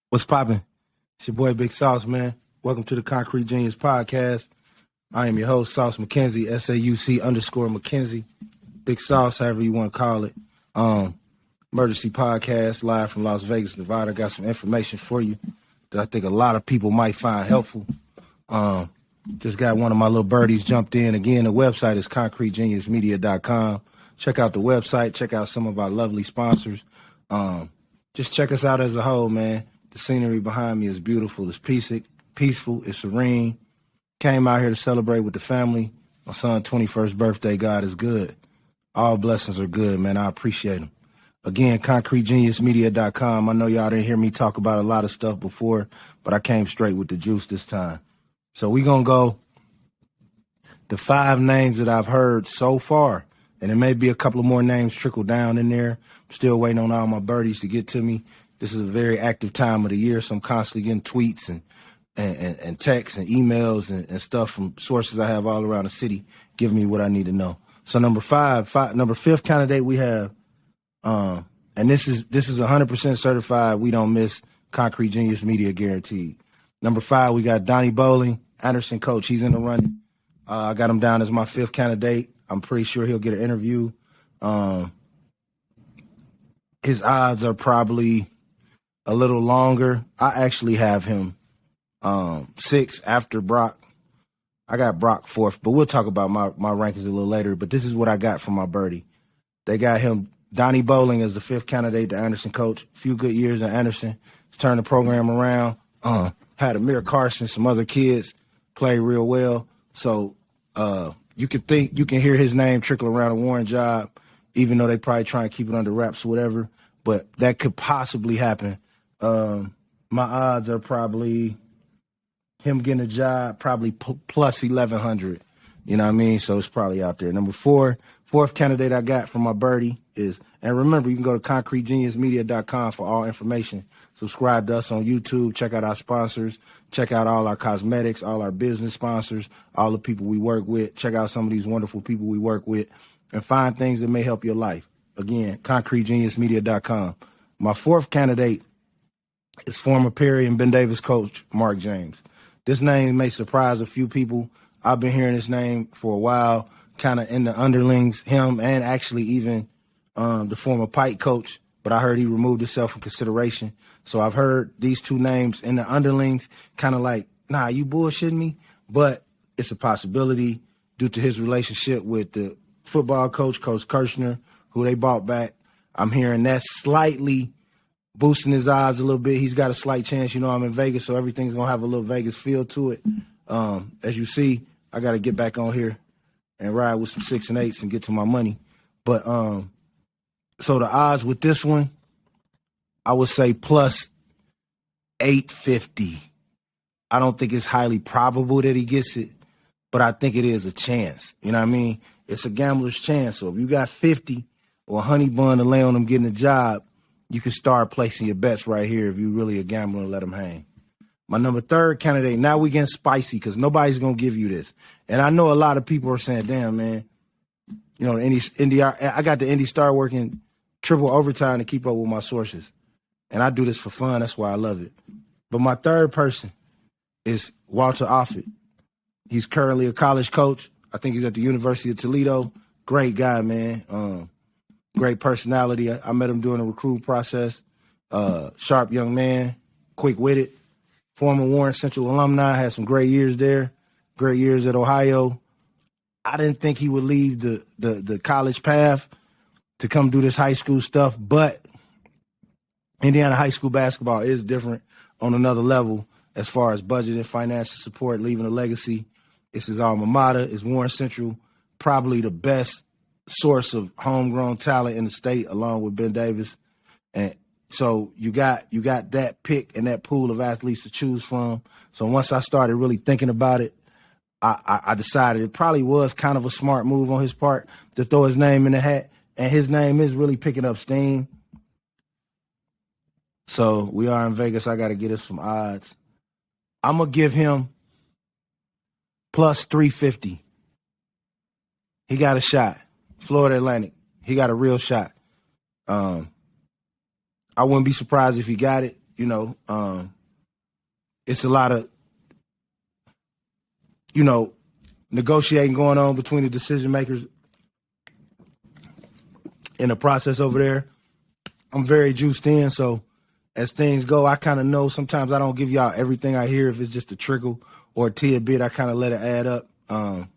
What's poppin'? It's your boy Big Sauce, man. Welcome to the Concrete Genius Podcast. I am your host, Sauce McKenzie, SAUC_McKenzie. Big Sauce, however you want to call it. Emergency podcast, live from Las Vegas, Nevada. Got some information for you that I think a lot of people might find helpful. Just got one of my little birdies jumped in. Again, the website is concretegeniusmedia.com. Check out the website. Check out some of our lovely sponsors. Just check us out as a whole, man. The scenery behind me is beautiful. It's peaceful. It's serene. Came out here to celebrate with the family. My son's 21st birthday. God is good. All blessings are good, man. I appreciate them. Again, concretegeniusmedia.com. I know y'all didn't hear me talk about a lot of stuff before, but I came straight with the juice this time. So we're going to go the 5 names that I've heard so far, and there may be a couple of more names trickle down in there. I'm still waiting on all my birdies to get to me. This is a very active time of the year, so I'm constantly getting tweets and texts and emails and stuff from sources I have all around the city giving me what I need to know. So number 5th candidate we have, and this is 100% certified. We don't miss. Concrete Genius Media guaranteed. Number 5, we got Donnie Bowling, Anderson coach. He's in the running. I got him down as my 5th candidate. I'm pretty sure he'll get an interview. His odds are probably a little longer. I actually have him 6 after Brock. I got Brock 4th, but we'll talk about my rankings a little later. But this is what I got from my birdie. They got him, Donnie Bowling, as the 5th candidate to Anderson coach. A few good years at Anderson. He's turned the program around. Had Amir Carson, some other kids play real well. So you can hear his name trickle around a Warren job, even though they probably try and keep it under wraps or whatever. But that could possibly happen. My odds are probably him getting a job, probably plus 1,100. You know what I mean? So it's probably out there. Number 4, 4th candidate I got from my birdie is, and remember, you can go to concretegeniusmedia.com for all information. Subscribe to us on YouTube. Check out our sponsors. Check out all our cosmetics, all our business sponsors, all the people we work with. Check out some of these wonderful people we work with and find things that may help your life. Again, concretegeniusmedia.com. My 4th candidate is former Perry and Ben Davis coach Mark James. This name may surprise a few people. I've been hearing this name for a while, kind of in the underlings, him and actually even the former Pike coach, but I heard he removed himself from consideration. So I've heard these 2 names in the underlings, kind of like, nah, you bullshitting me? But it's a possibility due to his relationship with the football coach, Coach Kirshner, who they bought back. I'm hearing that's slightly boosting his odds a little bit. He's got a slight chance. You know, I'm in Vegas, so everything's going to have a little Vegas feel to it. As you see, I got to get back on here and ride with some 6 and 8s and get to my money. But so the odds with this one, I would say plus 850. I don't think it's highly probable that he gets it, but I think it is a chance. You know what I mean? It's a gambler's chance. So if you got 50 or a honey bun to lay on him getting a job, you can start placing your bets right here if you're really a gambler and let him hang. My number 3rd candidate, now we getting spicy because nobody's going to give you this. And I know a lot of people are saying, damn, man, you know, I got the Indy Star working triple overtime to keep up with my sources. And I do this for fun. That's why I love it. But my 3rd person is Walter Offit. He's currently a college coach. I think he's at the University of Toledo. Great guy, man. Great personality. I met him during the recruiting process. Sharp young man, quick-witted. Former Warren Central alumni, had some great years there. Great years at Ohio. I didn't think he would leave the college path to come do this high school stuff, but Indiana high school basketball is different on another level as far as budget and financial support, leaving a legacy. It's his alma mater. It's Warren Central, probably the best source of homegrown talent in the state, along with Ben Davis. And so you got that pick and that pool of athletes to choose from. So once I started really thinking about it, I decided it probably was kind of a smart move on his part to throw his name in the hat. And his name is really picking up steam. So we are in Vegas. I got to get us some odds. I'm going to give him plus 350. He got a shot. Florida Atlantic. He got a real shot. I wouldn't be surprised if he got it. You know, it's a lot of, you know, negotiating going on between the decision makers in the process over there. I'm very juiced in, so as things go, I kind of know sometimes I don't give y'all everything I hear if it's just a trickle or a tidbit. I kind of let it add up and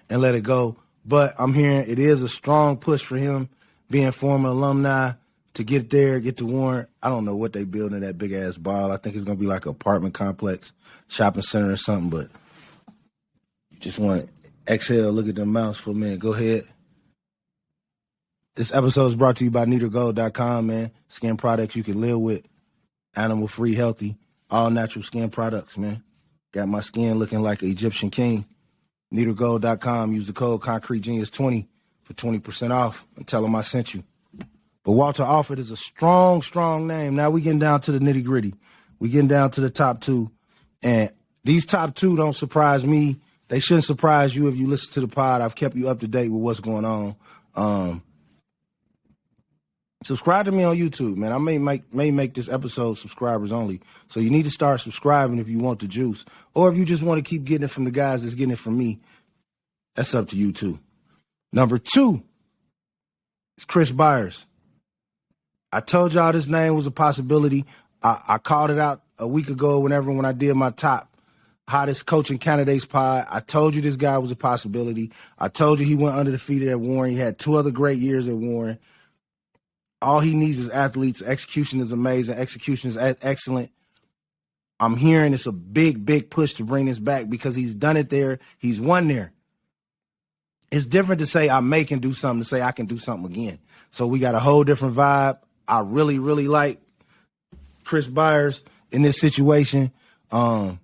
let it go. But I'm hearing it is a strong push for him, being former alumni, to get there, get to Warren. I don't know what they building that big ass ball. I think it's gonna be like an apartment complex, shopping center or something. But just want to exhale, look at the mouse for a minute. Go ahead. This episode is brought to you by NitroGold.com, man. Skin products you can live with, animal free, healthy, all natural skin products, man. Got my skin looking like an Egyptian king. NitroGold.com. Use the code ConcreteGenius20 for 20% off and tell them I sent you. But Walter Alford is a strong, strong name. Now we getting down to the nitty gritty. We getting down to the top two. And these top two don't surprise me. They shouldn't surprise you if you listen to the pod. I've kept you up to date with what's going on. Subscribe to me on YouTube, man. I may make this episode subscribers only. So you need to start subscribing if you want the juice. Or if you just want to keep getting it from the guys that's getting it from me. That's up to you too. Number 2 is Chris Byers. I told y'all this name was a possibility. I called it out a week ago when I did my top hottest coaching candidates pod. I told you this guy was a possibility. I told you he went undefeated at Warren. He had 2 other great years at Warren. All he needs is athletes. Execution is amazing. Execution is excellent. I'm hearing it's a big, big push to bring this back because he's done it there. He's won there. It's different to say I can do something to say I can do something again. So we got a whole different vibe. I really, really like Chris Byers in this situation. I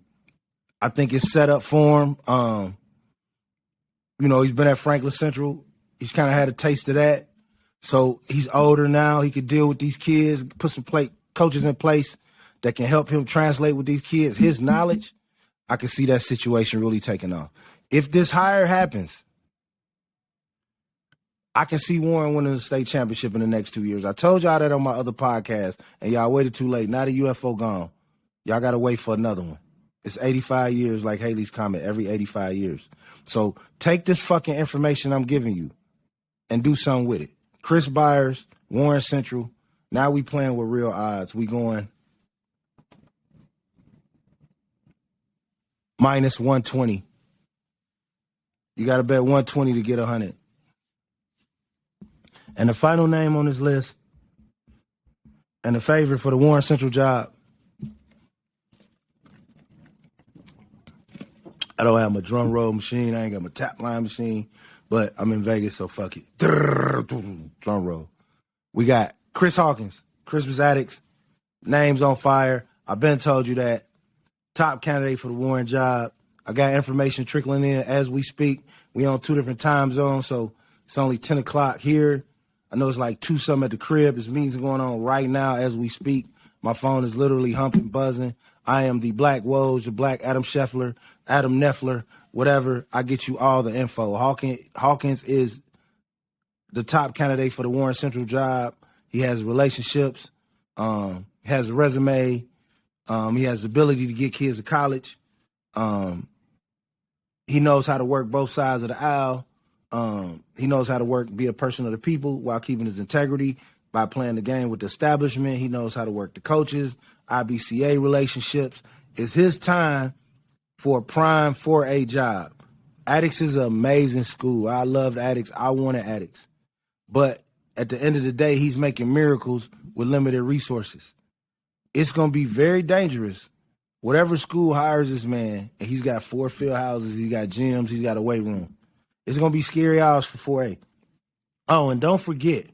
think it's set up for him. He's been at Franklin Central. He's kind of had a taste of that. So he's older now. He can deal with these kids, put some coaches in place that can help him translate with these kids. His knowledge, I can see that situation really taking off. If this hire happens, I can see Warren winning the state championship in the next 2 years. I told y'all that on my other podcast, and y'all waited too late. Now the UFO gone. Y'all got to wait for another one. It's 85 years like Haley's Comet, every 85 years. So take this fucking information I'm giving you and do something with it. Chris Byers, Warren Central. Now we playing with real odds. We going minus 120. You got to bet 120 to get 100. And the final name on this list and the favorite for the Warren Central job. I don't have my drum roll machine. I ain't got my tap line machine. But I'm in Vegas, so fuck it. Drum roll. We got Chris Hawkins, Christmas Addicts, names on fire. I've been told you that. Top candidate for the Warren job. I got information trickling in as we speak. We on 2 different time zones, so it's only 10 o'clock here. I know it's like 2 something at the crib. There's meetings going on right now as we speak. My phone is literally humping, buzzing. I am the Black Woj, the Black Adam Scheffler, Adam Neffler, whatever. I get you all the info. Hawkins is the top candidate for the Warren Central job. He has relationships, has a resume. He has the ability to get kids to college. He knows how to work both sides of the aisle. He knows how to be a person of the people while keeping his integrity by playing the game with the establishment. He knows how to work the coaches, IBCA relationships. It's his time for a prime 4A job. Addicts is an amazing school. I loved Addicts. I wanted Addicts. But at the end of the day, he's making miracles with limited resources. It's going to be very dangerous. Whatever school hires this man, and he's got 4 field houses, he's got gyms, he's got a weight room. It's going to be scary hours for 4A. Oh, and don't forget.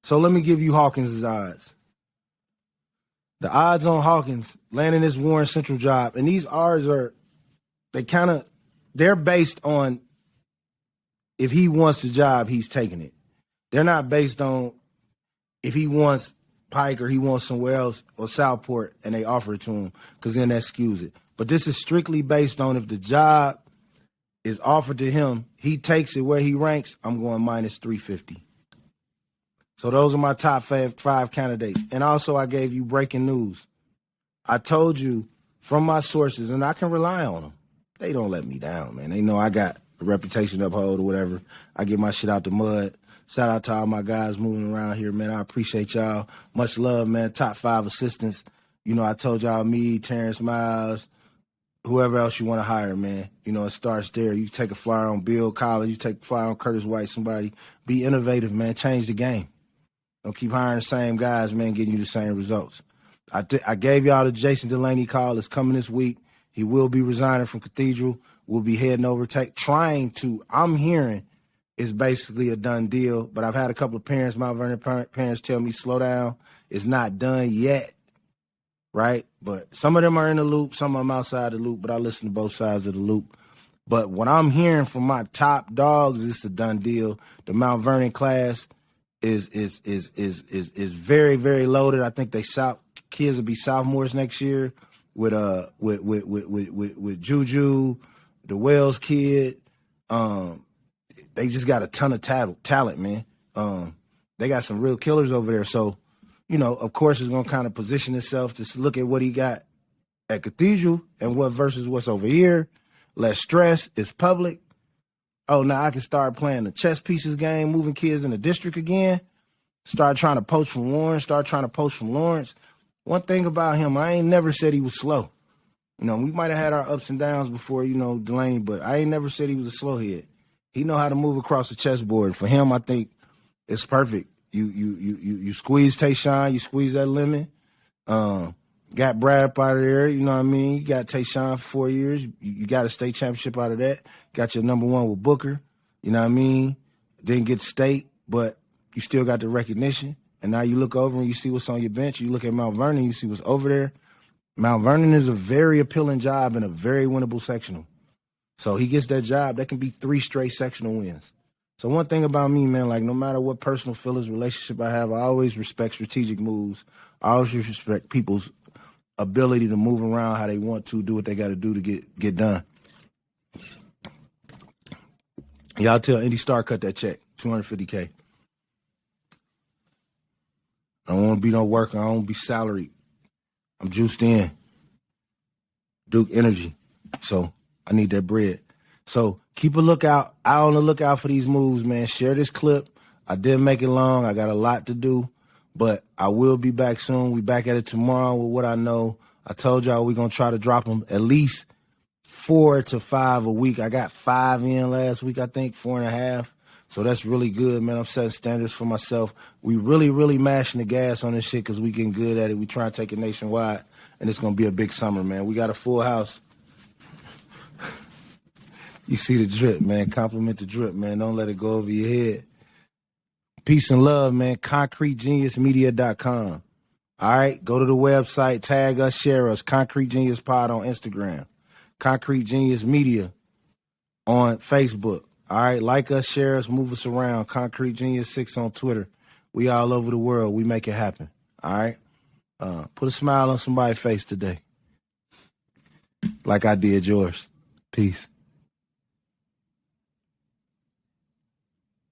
So let me give you Hawkins' odds. The odds on Hawkins landing this Warren Central job, and these odds they're based on if he wants the job, he's taking it. They're not based on if he wants Pike or he wants somewhere else or Southport and they offer it to him, because then that skews it. But this is strictly based on if the job is offered to him, he takes it where he ranks, I'm going minus 350. So those are my top five candidates. And also I gave you breaking news. I told you from my sources, and I can rely on them. They don't let me down, man. They know I got a reputation to uphold or whatever. I get my shit out the mud. Shout out to all my guys moving around here, man. I appreciate y'all. Much love, man. Top 5 assistants. You know, I told y'all, me, Terrence Miles, whoever else you want to hire, man. You know, it starts there. You take a flyer on Bill Collins. You take a flyer on Curtis White, somebody. Be innovative, man. Change the game. Don't keep hiring the same guys, man, getting you the same results. I gave y'all the Jason Delaney call. It's coming this week. He will be resigning from Cathedral. We'll be heading over, I'm hearing it's basically a done deal, but I've had a couple of parents, Mount Vernon parents tell me, slow down. It's not done yet, right? But some of them are in the loop, some of them outside the loop, but I listen to both sides of the loop. But what I'm hearing from my top dogs, it's a done deal. The Mount Vernon class is very, very loaded. I think kids will be sophomores next year with Juju, the Wells kid. They just got a ton of talent, man. They got some real killers over there. So, you know, of course, it's going to kind of position itself to look at what he got at Cathedral and what versus what's over here. Less stress. It's public. Oh, now I can start playing the chess pieces game, moving kids in the district again. Start trying to poach from Lawrence. One thing about him, I ain't never said he was slow. You know, we might have had our ups and downs before, you know, Delaney, but I ain't never said he was a slow head. He know how to move across the chessboard. For him, I think it's perfect. You squeeze Tayshawn, you squeeze that lemon. Got Brad up out of there, you know what I mean? You got Tayshawn for 4 years. You got a state championship out of that. Got your number 1 with Booker, you know what I mean? Didn't get state, but you still got the recognition. And now you look over and you see what's on your bench. You look at Mount Vernon, you see what's over there. Mount Vernon is a very appealing job and a very winnable sectional. So he gets that job, that can be 3 straight sectional wins. So one thing about me, man, like no matter what personal feelings, relationship I have, I always respect strategic moves. I always respect people's ability to move around how they want to, do what they got to do to get done. Y'all tell Indy Star cut that check, $250K. I don't want to be no worker. I don't want to be salaried. I'm juiced in. Duke Energy. So I need that bread. So keep a lookout. Out on the lookout for these moves, man. Share this clip. I didn't make it long. I got a lot to do, but I will be back soon. We back at it tomorrow with what I know. I told y'all we're going to try to drop them at least 4 to 5 a week. I got 5 in last week, I think, 4.5. So that's really good, man. I'm setting standards for myself. We really, really mashing the gas on this shit because we getting good at it. We trying to take it nationwide, and it's going to be a big summer, man. We got a full house. You see the drip, man. Compliment the drip, man. Don't let it go over your head. Peace and love, man. ConcreteGeniusMedia.com. All right? Go to the website. Tag us, share us. Concrete Genius Pod on Instagram. Concrete Genius Media on Facebook. All right? Like us, share us, move us around. Concrete Genius 6 on Twitter. We all over the world. We make it happen. All right? Put a smile on somebody's face today. Like I did yours. Peace.